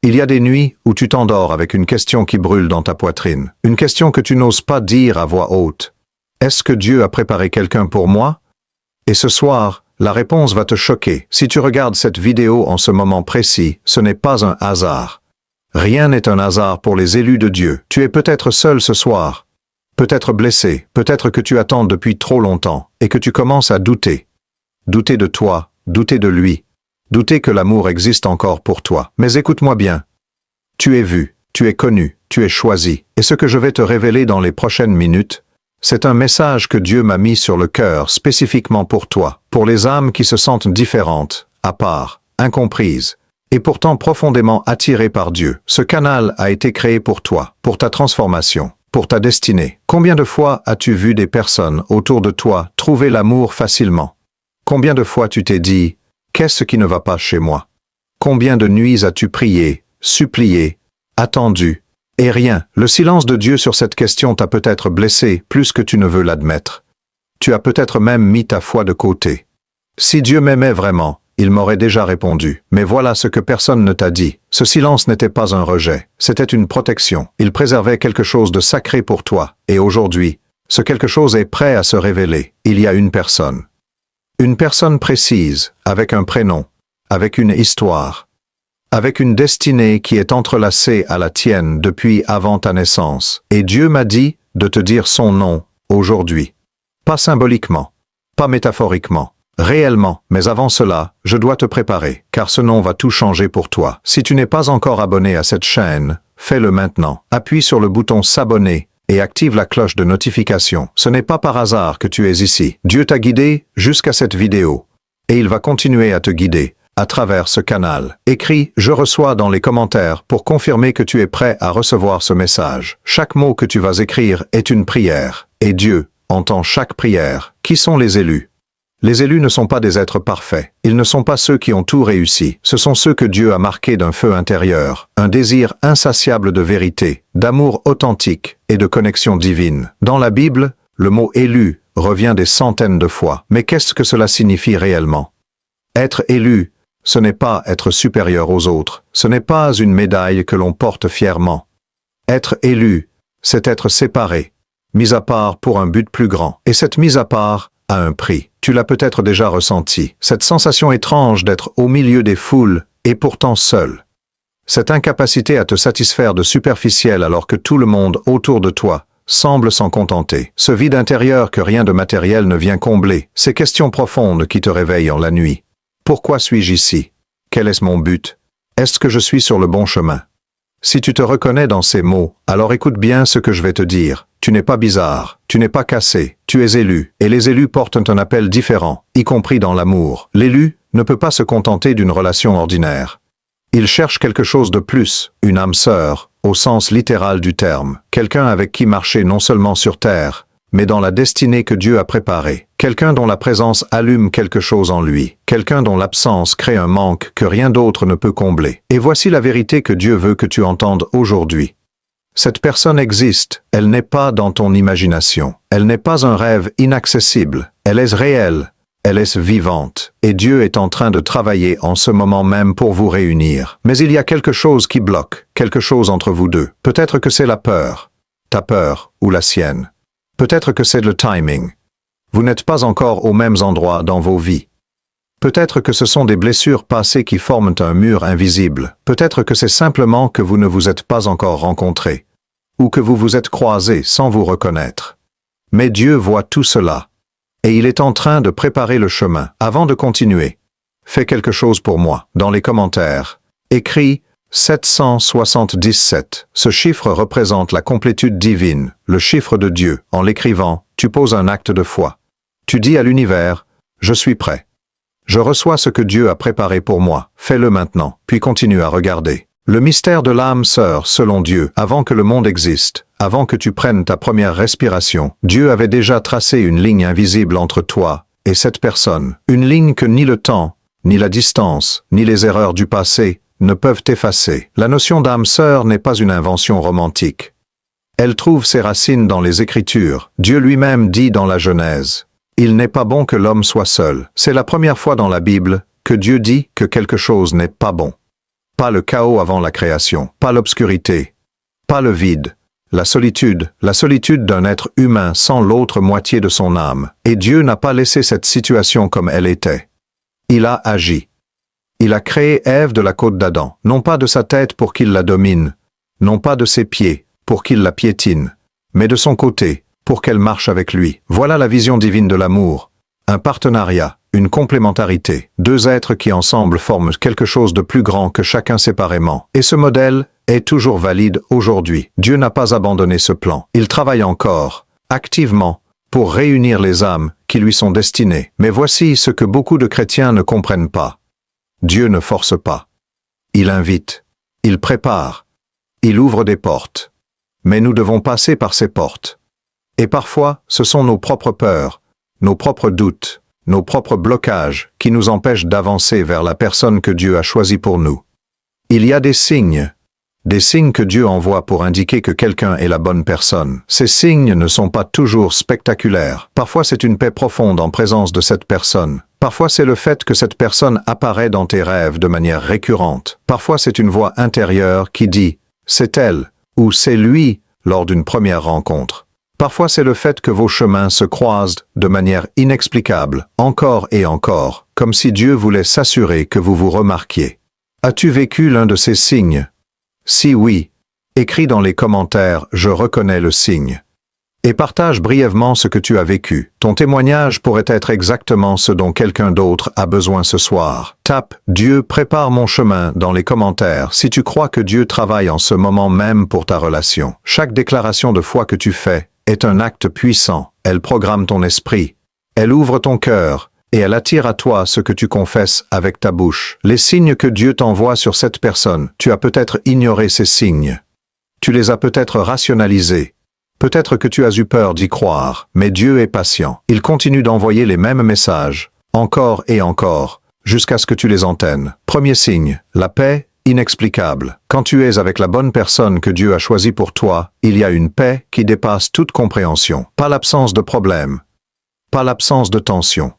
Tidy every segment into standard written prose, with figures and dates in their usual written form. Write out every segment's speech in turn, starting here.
Il y a des nuits où tu t'endors avec une question qui brûle dans ta poitrine, une question que tu n'oses pas dire à voix haute. Est-ce que Dieu a préparé quelqu'un pour moi? Et ce soir, la réponse va te choquer. Si tu regardes cette vidéo en ce moment précis, ce n'est pas un hasard. Rien n'est un hasard pour les élus de Dieu. Tu es peut-être seul ce soir, peut-être blessé, peut-être que tu attends depuis trop longtemps et que tu commences à douter. Douter de toi, douter de lui, douter que l'amour existe encore pour toi. Mais écoute-moi bien. Tu es vu, tu es connu, tu es choisi. Et ce que je vais te révéler dans les prochaines minutes, c'est un message que Dieu m'a mis sur le cœur spécifiquement pour toi, pour les âmes qui se sentent différentes, à part, incomprises, et pourtant profondément attirées par Dieu. Ce canal a été créé pour toi, pour ta transformation, pour ta destinée. Combien de fois as-tu vu des personnes autour de toi trouver l'amour facilement? Combien de fois tu t'es dit, qu'est-ce qui ne va pas chez moi? Combien de nuits as-tu prié, supplié, attendu? Et rien, le silence de Dieu sur cette question t'a peut-être blessé plus que tu ne veux l'admettre. Tu as peut-être même mis ta foi de côté. Si Dieu m'aimait vraiment, il m'aurait déjà répondu. Mais voilà ce que personne ne t'a dit. Ce silence n'était pas un rejet, c'était une protection. Il préservait quelque chose de sacré pour toi. Et aujourd'hui, ce quelque chose est prêt à se révéler. Il y a une personne. Une personne précise, avec un prénom, avec une histoire, avec une destinée qui est entrelacée à la tienne depuis avant ta naissance. Et Dieu m'a dit de te dire son nom aujourd'hui. Pas symboliquement, pas métaphoriquement, réellement, mais avant cela, je dois te préparer, car ce nom va tout changer pour toi. Si tu n'es pas encore abonné à cette chaîne, fais-le maintenant. Appuie sur le bouton s'abonner et active la cloche de notification. Ce n'est pas par hasard que tu es ici. Dieu t'a guidé jusqu'à cette vidéo, et il va continuer à te guider à travers ce canal. Écris « Je reçois » dans les commentaires pour confirmer que tu es prêt à recevoir ce message. Chaque mot que tu vas écrire est une prière, et Dieu entend chaque prière. Qui sont les élus? Les élus ne sont pas des êtres parfaits. Ils ne sont pas ceux qui ont tout réussi. Ce sont ceux que Dieu a marqués d'un feu intérieur, un désir insatiable de vérité, d'amour authentique et de connexion divine. Dans la Bible, le mot « élu » revient des centaines de fois. Mais qu'est-ce que cela signifie réellement? Être élu, ce n'est pas être supérieur aux autres. Ce n'est pas une médaille que l'on porte fièrement. Être élu, c'est être séparé, mis à part pour un but plus grand. Et cette mise à part a un prix. Tu l'as peut-être déjà ressenti. Cette sensation étrange d'être au milieu des foules et pourtant seul. Cette incapacité à te satisfaire de superficiel alors que tout le monde autour de toi semble s'en contenter. Ce vide intérieur que rien de matériel ne vient combler. Ces questions profondes qui te réveillent en la nuit. Pourquoi suis-je ici? Quel est mon but? Est-ce que je suis sur le bon chemin? Si tu te reconnais dans ces mots, alors écoute bien ce que je vais te dire. Tu n'es pas bizarre, tu n'es pas cassé, tu es élu, et les élus portent un appel différent, y compris dans l'amour. L'élu ne peut pas se contenter d'une relation ordinaire. Il cherche quelque chose de plus, une âme sœur, au sens littéral du terme, quelqu'un avec qui marcher non seulement sur terre, mais dans la destinée que Dieu a préparée. Quelqu'un dont la présence allume quelque chose en lui. Quelqu'un dont l'absence crée un manque que rien d'autre ne peut combler. Et voici la vérité que Dieu veut que tu entendes aujourd'hui. Cette personne existe, elle n'est pas dans ton imagination. Elle n'est pas un rêve inaccessible. Elle est réelle, elle est vivante. Et Dieu est en train de travailler en ce moment même pour vous réunir. Mais il y a quelque chose qui bloque, quelque chose entre vous deux. Peut-être que c'est la peur, ta peur ou la sienne. Peut-être que c'est le timing. Vous n'êtes pas encore aux mêmes endroits dans vos vies. Peut-être que ce sont des blessures passées qui forment un mur invisible. Peut-être que c'est simplement que vous ne vous êtes pas encore rencontrés, ou que vous vous êtes croisés sans vous reconnaître. Mais Dieu voit tout cela, et il est en train de préparer le chemin. Avant de continuer, fais quelque chose pour moi. Dans les commentaires, écris 777. Ce chiffre représente la complétude divine, le chiffre de Dieu. En l'écrivant, tu poses un acte de foi. Tu dis à l'univers, « Je suis prêt. Je reçois ce que Dieu a préparé pour moi. Fais-le maintenant. » Puis continue à regarder. Le mystère de l'âme sœur selon Dieu, avant que le monde existe, avant que tu prennes ta première respiration, Dieu avait déjà tracé une ligne invisible entre toi et cette personne. Une ligne que ni le temps, ni la distance, ni les erreurs du passé ne peuvent effacer. La notion d'âme sœur n'est pas une invention romantique. Elle trouve ses racines dans les Écritures. Dieu lui-même dit dans la Genèse, « Il n'est pas bon que l'homme soit seul. » C'est la première fois dans la Bible que Dieu dit que quelque chose n'est pas bon. pas le chaos avant la création, pas l'obscurité, pas le vide, la solitude d'un être humain sans l'autre moitié de son âme. Et Dieu n'a pas laissé cette situation comme elle était. Il a agi. Il a créé Ève de la côte d'Adam, non pas de sa tête pour qu'il la domine, non pas de ses pieds pour qu'il la piétine, mais de son côté, pour qu'elle marche avec lui. Voilà la vision divine de l'amour. Un partenariat, une complémentarité, deux êtres qui ensemble forment quelque chose de plus grand que chacun séparément. Et ce modèle est toujours valide aujourd'hui. Dieu n'a pas abandonné ce plan. Il travaille encore, activement, pour réunir les âmes qui lui sont destinées. Mais voici ce que beaucoup de chrétiens ne comprennent pas. Dieu ne force pas. Il invite. Il prépare. Il ouvre des portes. Mais nous devons passer par ces portes. Et parfois, ce sont nos propres peurs, nos propres doutes, nos propres blocages qui nous empêchent d'avancer vers la personne que Dieu a choisie pour nous. Il y a des signes que Dieu envoie pour indiquer que quelqu'un est la bonne personne. Ces signes ne sont pas toujours spectaculaires. Parfois c'est une paix profonde en présence de cette personne. Parfois c'est le fait que cette personne apparaît dans tes rêves de manière récurrente. Parfois c'est une voix intérieure qui dit « c'est elle » ou « c'est lui » lors d'une première rencontre. Parfois c'est le fait que vos chemins se croisent de manière inexplicable, encore et encore, comme si Dieu voulait s'assurer que vous vous remarquiez. As-tu vécu l'un de ces signes? Si oui, écris dans les commentaires « Je reconnais le signe » et partage brièvement ce que tu as vécu. Ton témoignage pourrait être exactement ce dont quelqu'un d'autre a besoin ce soir. Tape « Dieu prépare mon chemin » dans les commentaires si tu crois que Dieu travaille en ce moment même pour ta relation. Chaque déclaration de foi que tu fais est un acte puissant. Elle programme ton esprit, elle ouvre ton cœur et elle attire à toi ce que tu confesses avec ta bouche. Les signes que Dieu t'envoie sur cette personne, tu as peut-être ignoré ces signes. Tu les as peut-être rationalisés. Peut-être que tu as eu peur d'y croire, mais Dieu est patient. Il continue d'envoyer les mêmes messages, encore et encore, jusqu'à ce que tu les entennes. Premier signe, la paix inexplicable. Quand tu es avec la bonne personne que Dieu a choisie pour toi, il y a une paix qui dépasse toute compréhension. Pas l'absence de problème, pas l'absence de tension,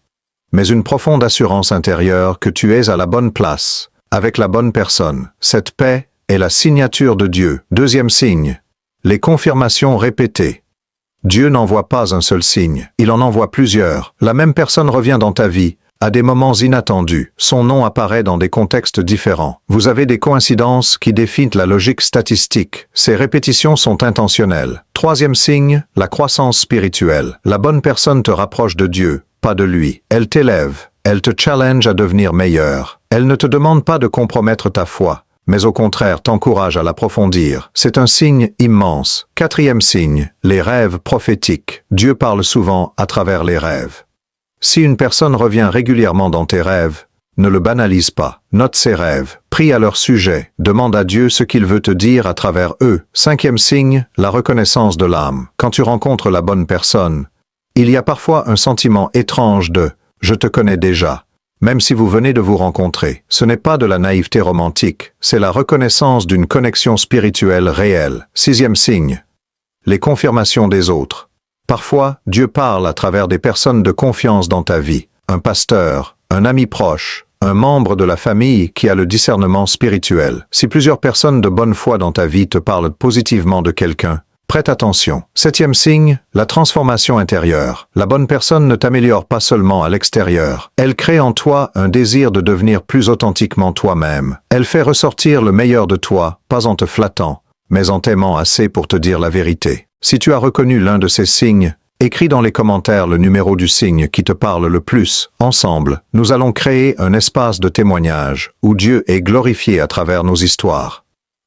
mais une profonde assurance intérieure que tu es à la bonne place, avec la bonne personne. Cette paix est la signature de Dieu. Deuxième signe, les confirmations répétées. Dieu n'envoie pas un seul signe, il en envoie plusieurs. La même personne revient dans ta vie, à des moments inattendus. Son nom apparaît dans des contextes différents. Vous avez des coïncidences qui défient la logique statistique. Ces répétitions sont intentionnelles. Troisième signe, la croissance spirituelle. La bonne personne te rapproche de Dieu, pas de lui. Elle t'élève, elle te challenge à devenir meilleur. Elle ne te demande pas de compromettre ta foi, mais au contraire t'encourage à l'approfondir. C'est un signe immense. Quatrième signe, les rêves prophétiques. Dieu parle souvent à travers les rêves. Si une personne revient régulièrement dans tes rêves, ne le banalise pas. Note ses rêves, prie à leur sujet, demande à Dieu ce qu'il veut te dire à travers eux. Cinquième signe, la reconnaissance de l'âme. Quand tu rencontres la bonne personne, il y a parfois un sentiment étrange de « je te connais déjà ». Même si vous venez de vous rencontrer, ce n'est pas de la naïveté romantique, c'est la reconnaissance d'une connexion spirituelle réelle. Sixième signe, les confirmations des autres. Parfois, Dieu parle à travers des personnes de confiance dans ta vie, un pasteur, un ami proche, un membre de la famille qui a le discernement spirituel. Si plusieurs personnes de bonne foi dans ta vie te parlent positivement de quelqu'un, prête attention. Septième signe, la transformation intérieure. La bonne personne ne t'améliore pas seulement à l'extérieur. Elle crée en toi un désir de devenir plus authentiquement toi-même. Elle fait ressortir le meilleur de toi, pas en te flattant, mais en t'aimant assez pour te dire la vérité. Si tu as reconnu l'un de ces signes, écris dans les commentaires le numéro du signe qui te parle le plus. Ensemble, nous allons créer un espace de témoignage où Dieu est glorifié à travers nos histoires.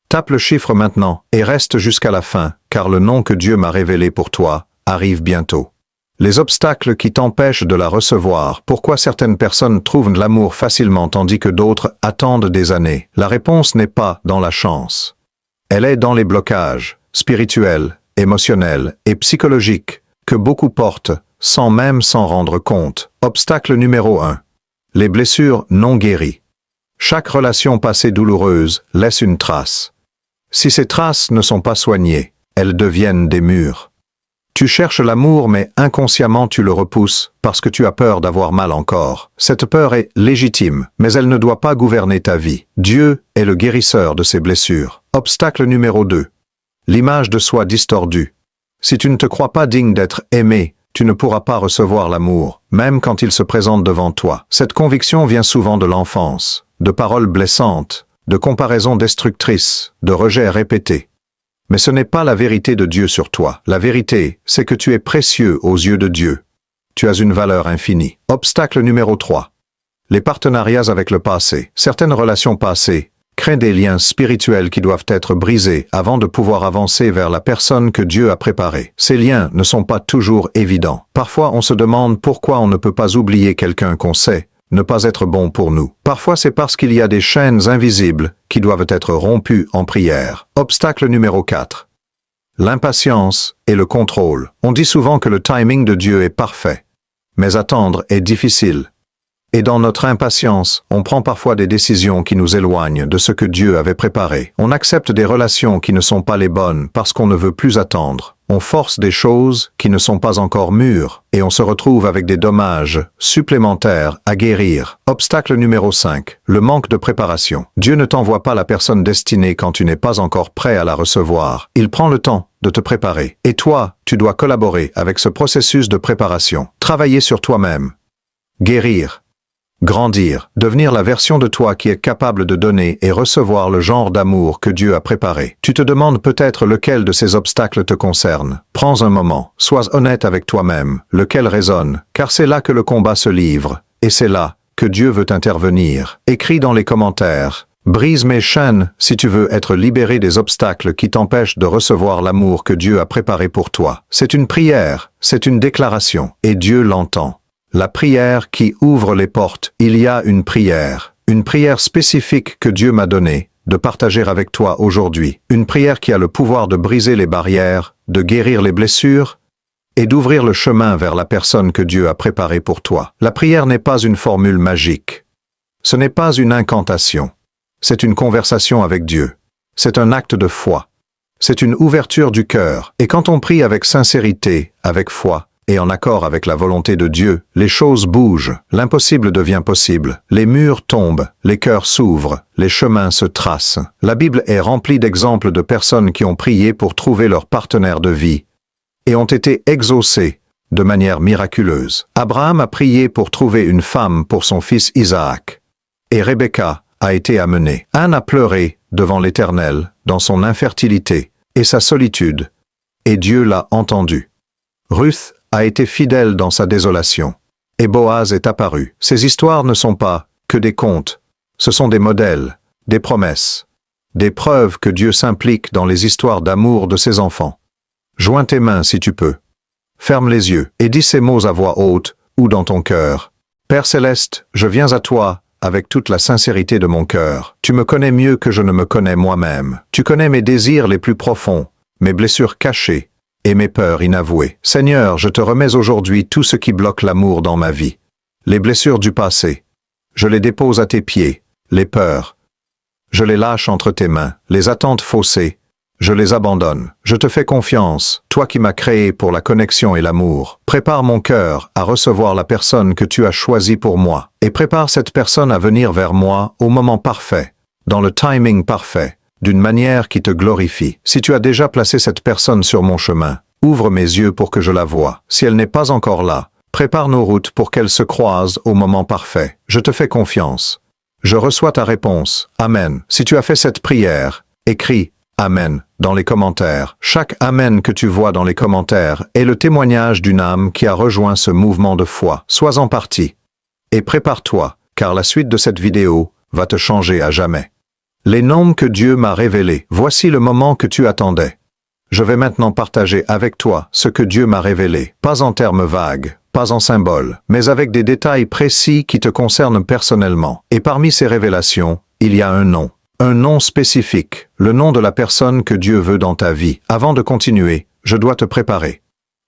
Tape le chiffre maintenant et reste jusqu'à la fin, car le nom que Dieu m'a révélé pour toi arrive bientôt. Les obstacles qui t'empêchent de la recevoir. Pourquoi certaines personnes trouvent de l'amour facilement tandis que d'autres attendent des années? La réponse n'est pas dans la chance. Elle est dans les blocages spirituels, émotionnels et psychologiques que beaucoup portent sans même s'en rendre compte. Obstacle numéro 1. Les blessures non guéries. Chaque relation passée douloureuse laisse une trace. Si ces traces ne sont pas soignées, elles deviennent des murs. Tu cherches l'amour mais inconsciemment tu le repousses parce que tu as peur d'avoir mal encore. Cette peur est légitime, mais elle ne doit pas gouverner ta vie. Dieu est le guérisseur de ces blessures. Obstacle numéro 2. L'image de soi distordue. Si tu ne te crois pas digne d'être aimé, tu ne pourras pas recevoir l'amour, même quand il se présente devant toi. Cette conviction vient souvent de l'enfance, de paroles blessantes, de comparaisons destructrices, de rejets répétés. Mais ce n'est pas la vérité de Dieu sur toi. La vérité, c'est que tu es précieux aux yeux de Dieu. Tu as une valeur infinie. Obstacle numéro 3. Les partenariats avec le passé. Certaines relations passées créent des liens spirituels qui doivent être brisés avant de pouvoir avancer vers la personne que Dieu a préparée. Ces liens ne sont pas toujours évidents. Parfois, on se demande pourquoi on ne peut pas oublier quelqu'un qu'on sait ne pas être bon pour nous. Parfois, c'est parce qu'il y a des chaînes invisibles qui doivent être rompues en prière. Obstacle numéro 4. L'impatience et le contrôle. On dit souvent que le timing de Dieu est parfait, mais attendre est difficile. Et dans notre impatience, on prend parfois des décisions qui nous éloignent de ce que Dieu avait préparé. On accepte des relations qui ne sont pas les bonnes parce qu'on ne veut plus attendre. On force des choses qui ne sont pas encore mûres et on se retrouve avec des dommages supplémentaires à guérir. Obstacle numéro 5. Le manque de préparation. Dieu ne t'envoie pas la personne destinée quand tu n'es pas encore prêt à la recevoir. Il prend le temps de te préparer. Et toi, tu dois collaborer avec ce processus de préparation. Travailler sur toi-même. Guérir. Grandir, devenir la version de toi qui est capable de donner et recevoir le genre d'amour que Dieu a préparé. Tu te demandes peut-être lequel de ces obstacles te concerne. Prends un moment, sois honnête avec toi-même, lequel résonne, car c'est là que le combat se livre, et c'est là que Dieu veut intervenir. Écris dans les commentaires. Brise mes chaînes si tu veux être libéré des obstacles qui t'empêchent de recevoir l'amour que Dieu a préparé pour toi. C'est une prière, c'est une déclaration, et Dieu l'entend. La prière qui ouvre les portes. Il y a une prière spécifique que Dieu m'a donnée, de partager avec toi aujourd'hui. Une prière qui a le pouvoir de briser les barrières, de guérir les blessures et d'ouvrir le chemin vers la personne que Dieu a préparée pour toi. La prière n'est pas une formule magique. Ce n'est pas une incantation. C'est une conversation avec Dieu. C'est un acte de foi. C'est une ouverture du cœur. Et quand on prie avec sincérité, avec foi, et en accord avec la volonté de Dieu, les choses bougent, l'impossible devient possible, les murs tombent, les cœurs s'ouvrent, les chemins se tracent. La Bible est remplie d'exemples de personnes qui ont prié pour trouver leur partenaire de vie et ont été exaucées de manière miraculeuse. Abraham a prié pour trouver une femme pour son fils Isaac, et Rebecca a été amenée. Anne a pleuré devant l'Éternel dans son infertilité et sa solitude, et Dieu l'a entendue. Ruth a été fidèle dans sa désolation, et Boaz est apparu. Ces histoires ne sont pas que des contes, ce sont des modèles, des promesses, des preuves que Dieu s'implique dans les histoires d'amour de ses enfants. Joins tes mains si tu peux. Ferme les yeux et dis ces mots à voix haute ou dans ton cœur. Père céleste, je viens à toi avec toute la sincérité de mon cœur. Tu me connais mieux que je ne me connais moi-même. Tu connais mes désirs les plus profonds, mes blessures cachées, et mes peurs inavouées. Seigneur, je te remets aujourd'hui tout ce qui bloque l'amour dans ma vie. Les blessures du passé, je les dépose à tes pieds. Les peurs, je les lâche entre tes mains. Les attentes faussées, je les abandonne. Je te fais confiance, toi qui m'as créé pour la connexion et l'amour. Prépare mon cœur à recevoir la personne que tu as choisie pour moi. Et prépare cette personne à venir vers moi au moment parfait, dans le timing parfait, d'une manière qui te glorifie. Si tu as déjà placé cette personne sur mon chemin, ouvre mes yeux pour que je la voie. Si elle n'est pas encore là, prépare nos routes pour qu'elles se croisent au moment parfait. Je te fais confiance. Je reçois ta réponse. Amen. Si tu as fait cette prière, écris « Amen » dans les commentaires. Chaque « Amen » que tu vois dans les commentaires est le témoignage d'une âme qui a rejoint ce mouvement de foi. Sois-en parti. Et prépare-toi, car la suite de cette vidéo va te changer à jamais. Les noms que Dieu m'a révélés. Voici le moment que tu attendais. Je vais maintenant partager avec toi ce que Dieu m'a révélé, pas en termes vagues, pas en symboles, mais avec des détails précis qui te concernent personnellement. Et parmi ces révélations, il y a un nom spécifique, le nom de la personne que Dieu veut dans ta vie. Avant de continuer, je dois te préparer.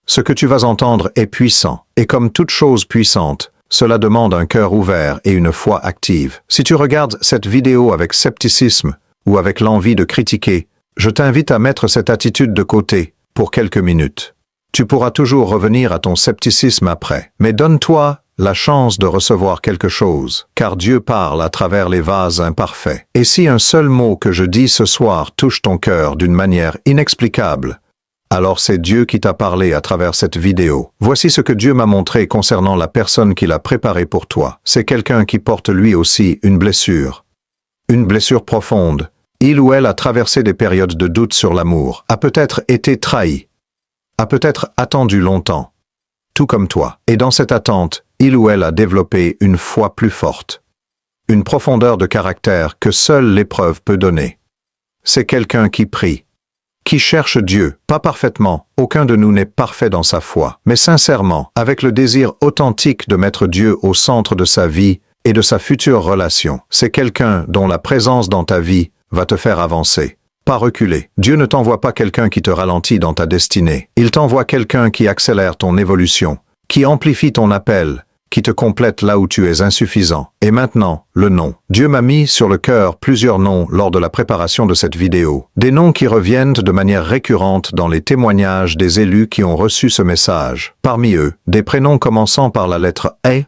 Ce que tu vas entendre est puissant, et comme toute chose puissante, cela demande un cœur ouvert et une foi active. Si tu regardes cette vidéo avec scepticisme ou avec l'envie de critiquer, je t'invite à mettre cette attitude de côté pour quelques minutes. Tu pourras toujours revenir à ton scepticisme après. Mais donne-toi la chance de recevoir quelque chose, car Dieu parle à travers les vases imparfaits. Et si un seul mot que je dis ce soir touche ton cœur d'une manière inexplicable, alors c'est Dieu qui t'a parlé à travers cette vidéo. Voici ce que Dieu m'a montré concernant la personne qu'il a préparée pour toi. C'est quelqu'un qui porte lui aussi une blessure. Une blessure profonde. Il ou elle a traversé des périodes de doute sur l'amour, a peut-être été trahi, a peut-être attendu longtemps, tout comme toi. Et dans cette attente, il ou elle a développé une foi plus forte, une profondeur de caractère que seule l'épreuve peut donner. C'est quelqu'un qui prie, qui cherche Dieu, pas parfaitement, aucun de nous n'est parfait dans sa foi, mais sincèrement, avec le désir authentique de mettre Dieu au centre de sa vie et de sa future relation. C'est quelqu'un dont la présence dans ta vie va te faire avancer, pas reculer. Dieu ne t'envoie pas quelqu'un qui te ralentit dans ta destinée. Il t'envoie quelqu'un qui accélère ton évolution, qui amplifie ton appel, qui te complète là où tu es insuffisant. Et maintenant, le nom. Dieu m'a mis sur le cœur plusieurs noms lors de la préparation de cette vidéo. Des noms qui reviennent de manière récurrente dans les témoignages des élus qui ont reçu ce message. Parmi eux, des prénoms commençant par la lettre A,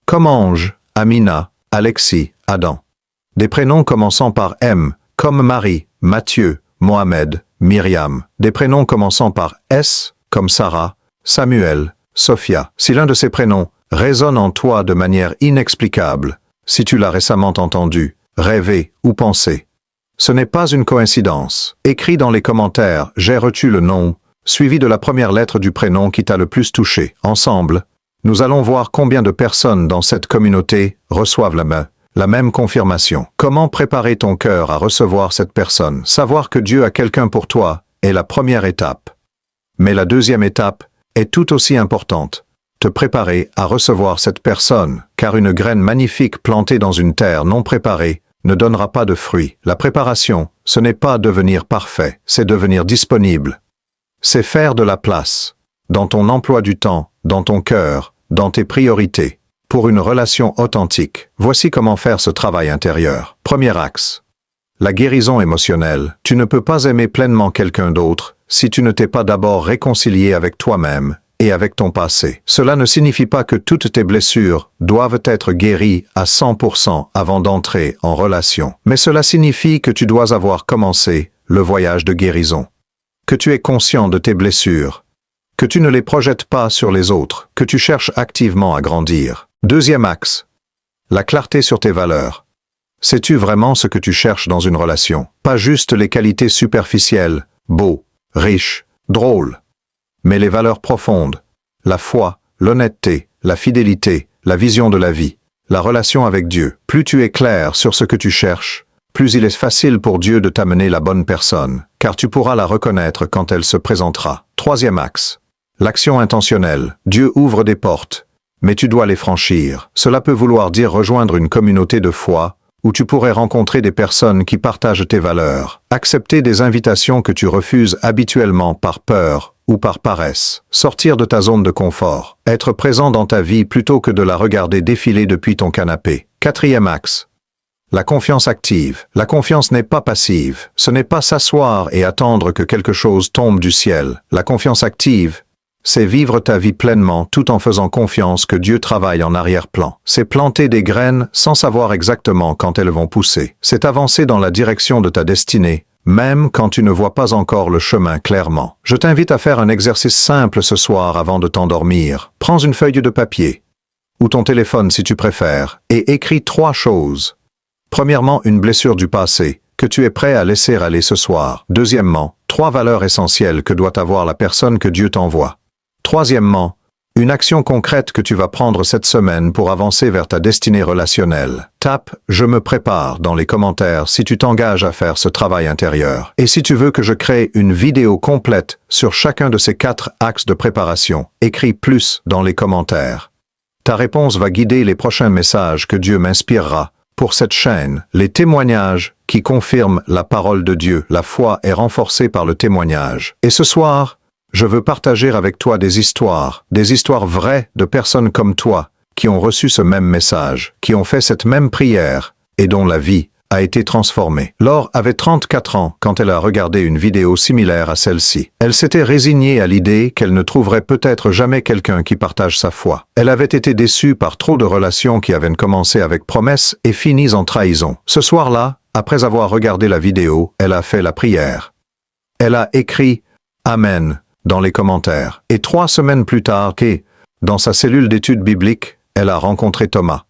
comme Ange, Amina, Alexis, Adam. Des prénoms commençant par M, comme Marie, Mathieu, Mohamed, Myriam. Des prénoms commençant par S, comme Sarah, Samuel, Sophia. Si l'un de ces prénoms résonne en toi de manière inexplicable, si tu l'as récemment entendu, rêvé ou pensé, ce n'est pas une coïncidence. Écris dans les commentaires « J'ai reçu le nom », suivi de la première lettre du prénom qui t'a le plus touché. Ensemble, nous allons voir combien de personnes dans cette communauté reçoivent la même confirmation. Comment préparer ton cœur à recevoir cette personne? Savoir que Dieu a quelqu'un pour toi est la première étape. Mais la deuxième étape est tout aussi importante. Te préparer à recevoir cette personne, car une graine magnifique plantée dans une terre non préparée ne donnera pas de fruits. La préparation, ce n'est pas devenir parfait, c'est devenir disponible. C'est faire de la place, dans ton emploi du temps, dans ton cœur, dans tes priorités, pour une relation authentique. Voici comment faire ce travail intérieur. Premier axe. La guérison émotionnelle. Tu ne peux pas aimer pleinement quelqu'un d'autre si tu ne t'es pas d'abord réconcilié avec toi-même et avec ton passé. Cela ne signifie pas que toutes tes blessures doivent être guéries à 100% avant d'entrer en relation. Mais cela signifie que tu dois avoir commencé le voyage de guérison. Que tu es conscient de tes blessures. Que tu ne les projettes pas sur les autres. Que tu cherches activement à grandir. Deuxième axe. La clarté sur tes valeurs. Sais-tu vraiment ce que tu cherches dans une relation? Pas juste les qualités superficielles, beau, riche, drôle, mais les valeurs profondes, la foi, l'honnêteté, la fidélité, la vision de la vie, la relation avec Dieu. Plus tu es clair sur ce que tu cherches, plus il est facile pour Dieu de t'amener la bonne personne, car tu pourras la reconnaître quand elle se présentera. Troisième axe. L'action intentionnelle. Dieu ouvre des portes, mais tu dois les franchir. Cela peut vouloir dire rejoindre une communauté de foi, où tu pourrais rencontrer des personnes qui partagent tes valeurs, accepter des invitations que tu refuses habituellement par peur ou par paresse, sortir de ta zone de confort, être présent dans ta vie plutôt que de la regarder défiler depuis ton canapé. Quatrième axe. La confiance active. La confiance n'est pas passive. Ce n'est pas s'asseoir et attendre que quelque chose tombe du ciel. La confiance active, c'est vivre ta vie pleinement tout en faisant confiance que Dieu travaille en arrière-plan. C'est planter des graines sans savoir exactement quand elles vont pousser. C'est avancer dans la direction de ta destinée, même quand tu ne vois pas encore le chemin clairement. Je t'invite à faire un exercice simple ce soir avant de t'endormir. Prends une feuille de papier, ou ton téléphone si tu préfères, et écris 3 choses. Premièrement, une blessure du passé, que tu es prêt à laisser aller ce soir. Deuxièmement, 3 valeurs essentielles que doit avoir la personne que Dieu t'envoie. Troisièmement, une action concrète que tu vas prendre cette semaine pour avancer vers ta destinée relationnelle. Tape « Je me prépare » dans les commentaires si tu t'engages à faire ce travail intérieur. Et si tu veux que je crée une vidéo complète sur chacun de ces 4 axes de préparation, écris « plus » dans les commentaires. Ta réponse va guider les prochains messages que Dieu m'inspirera pour cette chaîne. Les témoignages qui confirment la parole de Dieu. La foi est renforcée par le témoignage. Et ce soir, je veux partager avec toi des histoires vraies de personnes comme toi, qui ont reçu ce même message, qui ont fait cette même prière, et dont la vie a été transformée. Laure avait 34 ans quand elle a regardé une vidéo similaire à celle-ci. Elle s'était résignée à l'idée qu'elle ne trouverait peut-être jamais quelqu'un qui partage sa foi. Elle avait été déçue par trop de relations qui avaient commencé avec promesses et finies en trahison. Ce soir-là, après avoir regardé la vidéo, elle a fait la prière. Elle a écrit « Amen » dans les commentaires. Et 3 semaines plus tard, dans sa cellule d'études bibliques, elle a rencontré Thomas.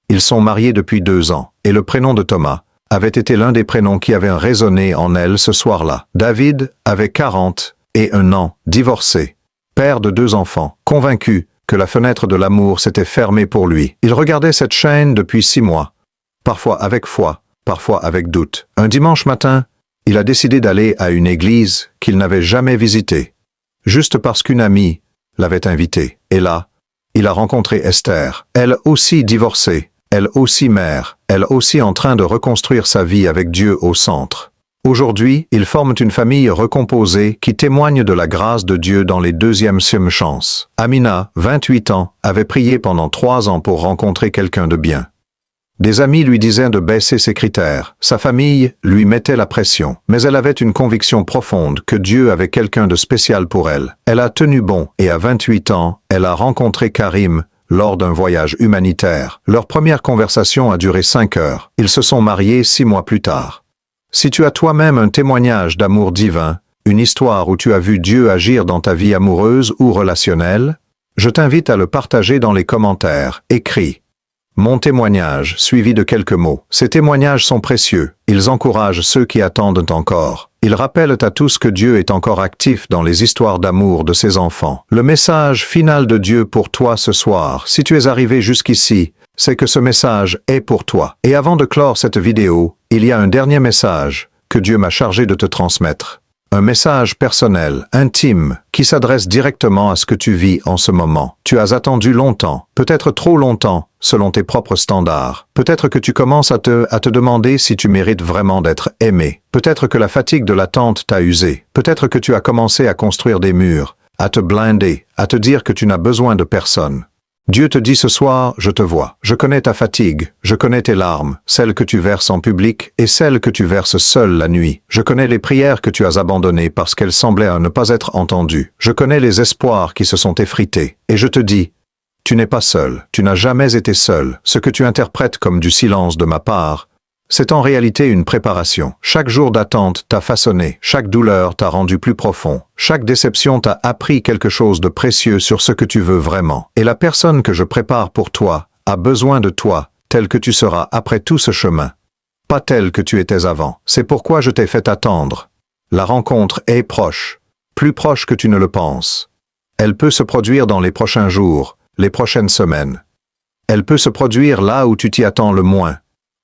Ils sont mariés depuis 2 ans, et le prénom de Thomas avait été l'un des prénoms qui avaient résonné en elle ce soir-là. David avait 41 ans, divorcé, père de 2 enfants, convaincu que la fenêtre de l'amour s'était fermée pour lui. Il regardait cette chaîne depuis 6 mois, parfois avec foi, parfois avec doute. Un dimanche matin, il a décidé d'aller à une église qu'il n'avait jamais visitée, juste parce qu'une amie l'avait invité. Et là, il a rencontré Esther, elle aussi divorcée, elle aussi mère, elle aussi en train de reconstruire sa vie avec Dieu au centre. Aujourd'hui, ils forment une famille recomposée qui témoigne de la grâce de Dieu dans les deuxièmes chances. Amina, 28 ans, avait prié pendant 3 ans pour rencontrer quelqu'un de bien. Des amis lui disaient de baisser ses critères, sa famille lui mettait la pression, mais elle avait une conviction profonde que Dieu avait quelqu'un de spécial pour elle. Elle a tenu bon et à 28 ans, elle a rencontré Karim lors d'un voyage humanitaire. Leur première conversation a duré 5 heures. Ils se sont mariés 6 mois plus tard. Si tu as toi-même un témoignage d'amour divin, une histoire où tu as vu Dieu agir dans ta vie amoureuse ou relationnelle, je t'invite à le partager dans les commentaires. Écris mon témoignage, suivi de quelques mots. Ces témoignages sont précieux. Ils encouragent ceux qui attendent encore. Ils rappellent à tous que Dieu est encore actif dans les histoires d'amour de ses enfants. Le message final de Dieu pour toi ce soir, si tu es arrivé jusqu'ici, c'est que ce message est pour toi. Et avant de clore cette vidéo, il y a un dernier message que Dieu m'a chargé de te transmettre. Un message personnel, intime, qui s'adresse directement à ce que tu vis en ce moment. Tu as attendu longtemps, peut-être trop longtemps, selon tes propres standards. Peut-être que tu commences à te demander si tu mérites vraiment d'être aimé. Peut-être que la fatigue de l'attente t'a usé. Peut-être que tu as commencé à construire des murs, à te blinder, à te dire que tu n'as besoin de personne. Dieu te dit ce soir, je te vois. Je connais ta fatigue, je connais tes larmes, celles que tu verses en public et celles que tu verses seul la nuit. Je connais les prières que tu as abandonnées parce qu'elles semblaient ne pas être entendues. Je connais les espoirs qui se sont effrités. Et je te dis, tu n'es pas seul, tu n'as jamais été seul. Ce que tu interprètes comme du silence de ma part, c'est en réalité une préparation. Chaque jour d'attente t'a façonné, chaque douleur t'a rendu plus profond, chaque déception t'a appris quelque chose de précieux sur ce que tu veux vraiment. Et la personne que je prépare pour toi a besoin de toi, tel que tu seras après tout ce chemin, pas tel que tu étais avant. C'est pourquoi je t'ai fait attendre. La rencontre est proche, plus proche que tu ne le penses. Elle peut se produire dans les prochains jours, les prochaines semaines. Elle peut se produire là où tu t'y attends le moins.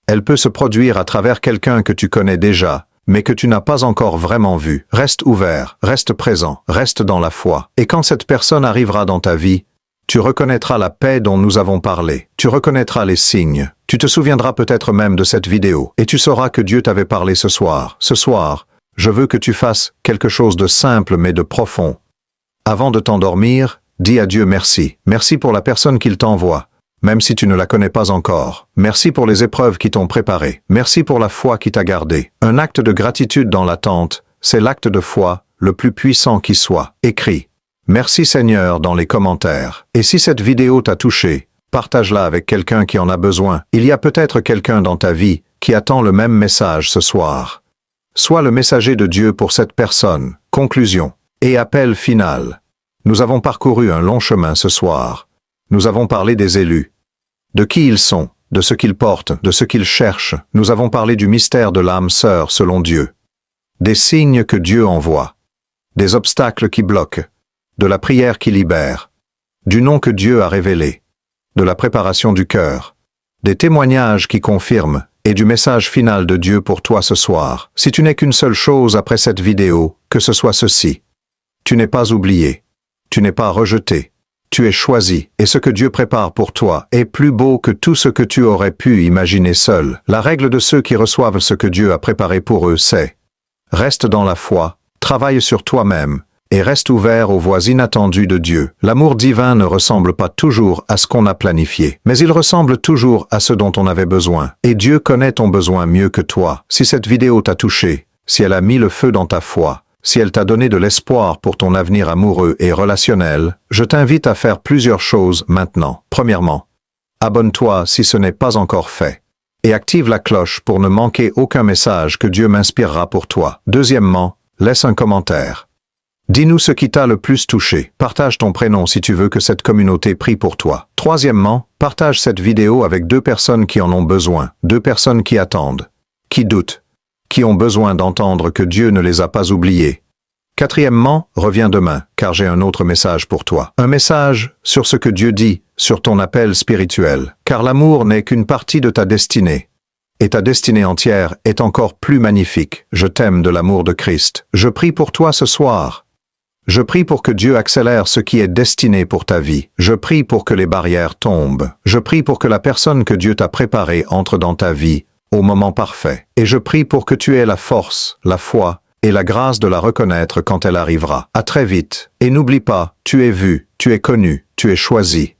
Elle peut se produire à travers quelqu'un que tu connais déjà, mais que tu n'as pas encore vraiment vu. Reste ouvert, reste présent, reste dans la foi. Et quand cette personne arrivera dans ta vie, tu reconnaîtras la paix dont nous avons parlé. Tu reconnaîtras les signes. Tu te souviendras peut-être même de cette vidéo. Et tu sauras que Dieu t'avait parlé ce soir. Ce soir, je veux que tu fasses quelque chose de simple mais de profond. Avant de t'endormir, dis à Dieu merci. Merci pour la personne qu'il t'envoie. Même si tu ne la connais pas encore. Merci pour les épreuves qui t'ont préparé. Merci pour la foi qui t'a gardé. Un acte de gratitude dans l'attente, c'est l'acte de foi le plus puissant qui soit. Écris. Merci Seigneur dans les commentaires. Et si cette vidéo t'a touché, partage-la avec quelqu'un qui en a besoin. Il y a peut-être quelqu'un dans ta vie qui attend le même message ce soir. Sois le messager de Dieu pour cette personne. Conclusion. Et appel final. Nous avons parcouru un long chemin ce soir. Nous avons parlé des élus. De qui ils sont, de ce qu'ils portent, de ce qu'ils cherchent. Nous avons parlé du mystère de l'âme sœur selon Dieu. Des signes que Dieu envoie. Des obstacles qui bloquent. De la prière qui libère. Du nom que Dieu a révélé. De la préparation du cœur. Des témoignages qui confirment et du message final de Dieu pour toi ce soir. Si tu n'es qu'une seule chose après cette vidéo, que ce soit ceci. Tu n'es pas oublié. Tu n'es pas rejeté. Tu es choisi, et ce que Dieu prépare pour toi est plus beau que tout ce que tu aurais pu imaginer seul. La règle de ceux qui reçoivent ce que Dieu a préparé pour eux, c'est: reste dans la foi, travaille sur toi-même, Et reste ouvert aux voies inattendues de Dieu. L'amour divin ne ressemble pas toujours à ce qu'on a planifié, mais il ressemble toujours à ce dont on avait besoin. Et Dieu connaît ton besoin mieux que toi. Si cette vidéo t'a touché, si elle a mis le feu dans ta foi, si elle t'a donné de l'espoir pour ton avenir amoureux et relationnel, je t'invite à faire plusieurs choses maintenant. Premièrement, abonne-toi si ce n'est pas encore fait. Et active la cloche pour ne manquer aucun message que Dieu m'inspirera pour toi. Deuxièmement, laisse un commentaire. Dis-nous ce qui t'a le plus touché. Partage ton prénom si tu veux que cette communauté prie pour toi. Troisièmement, partage cette vidéo avec 2 personnes qui en ont besoin, 2 personnes qui attendent, qui doutent, qui ont besoin d'entendre que Dieu ne les a pas oubliés. Quatrièmement, reviens demain, car j'ai un autre message pour toi. Un message sur ce que Dieu dit, sur ton appel spirituel. Car l'amour n'est qu'une partie de ta destinée. Et ta destinée entière est encore plus magnifique. Je t'aime de l'amour de Christ. Je prie pour toi ce soir. Je prie pour que Dieu accélère ce qui est destiné pour ta vie. Je prie pour que les barrières tombent. Je prie pour que la personne que Dieu t'a préparée entre dans ta vie au moment parfait. Et je prie pour que tu aies la force, la foi et la grâce de la reconnaître quand elle arrivera. À très vite. Et n'oublie pas, tu es vu, tu es connu, tu es choisi.